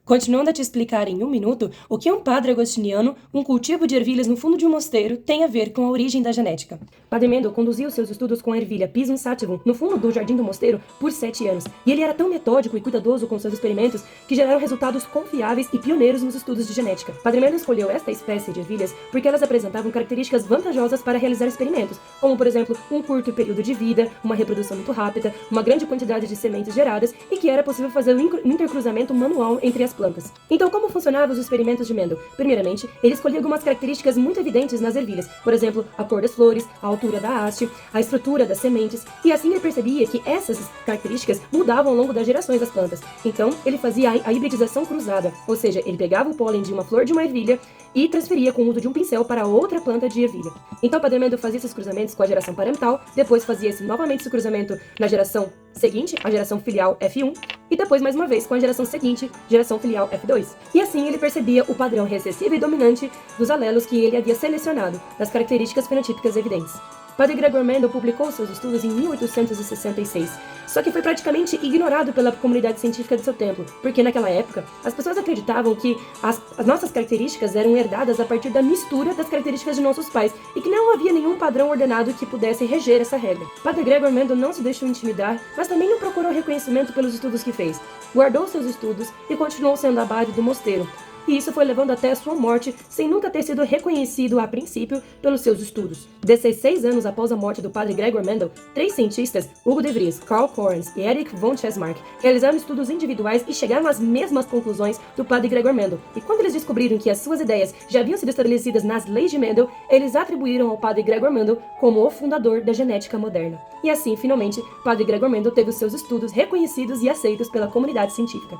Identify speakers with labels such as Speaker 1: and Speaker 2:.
Speaker 1: Continuando a te explicar em um minuto o que um padre agostiniano, um cultivo de ervilhas no fundo de um mosteiro, tem a ver com a origem da genética. Padre Mendel conduziu seus estudos com a ervilha Pisum sativum no fundo do jardim do mosteiro por 7 anos, e ele era tão metódico e cuidadoso com seus experimentos que geraram resultados confiáveis e pioneiros nos estudos de genética. Padre Mendel escolheu esta espécie de ervilhas porque elas apresentavam características vantajosas para realizar experimentos, como por exemplo, um curto período de vida, uma reprodução muito rápida, uma grande quantidade de sementes geradas e que era possível fazer o intercruzamento manual entre as plantas. Então, como funcionavam os experimentos de Mendel? Primeiramente, ele escolhia algumas características muito evidentes nas ervilhas, por exemplo, a cor das flores, a altura da haste, a estrutura das sementes, e assim ele percebia que essas características mudavam ao longo das gerações das plantas. Então, ele fazia a hibridização cruzada, ou seja, ele pegava o pólen de uma flor de uma ervilha e transferia com o uso de um pincel para outra planta de ervilha. Então, Padre Mendel fazia esses cruzamentos com a geração parental, depois fazia novamente esse cruzamento na geração seguinte, a geração filial F1, e depois mais uma vez com a geração seguinte, geração filial F2. E assim ele percebia o padrão recessivo e dominante dos alelos que ele havia selecionado, das características fenotípicas evidentes. Padre Gregor Mendel publicou seus estudos em 1866, só que foi praticamente ignorado pela comunidade científica de seu tempo, porque naquela época as pessoas acreditavam que as nossas características eram herdadas a partir da mistura das características de nossos pais e que não havia nenhum padrão ordenado que pudesse reger essa regra. Padre Gregor Mendel não se deixou intimidar, mas também não procurou reconhecimento pelos estudos que fez. Guardou seus estudos e continuou sendo abade do mosteiro. E isso foi levando até a sua morte, sem nunca ter sido reconhecido a princípio pelos seus estudos. 16 anos após a morte do padre Gregor Mendel, 3 cientistas, Hugo de Vries, Karl Correns e Erich von Chesmark, realizaram estudos individuais e chegaram às mesmas conclusões do padre Gregor Mendel. E quando eles descobriram que as suas ideias já haviam sido estabelecidas nas leis de Mendel, eles atribuíram ao padre Gregor Mendel como o fundador da genética moderna. E assim, finalmente, padre Gregor Mendel teve os seus estudos reconhecidos e aceitos pela comunidade científica.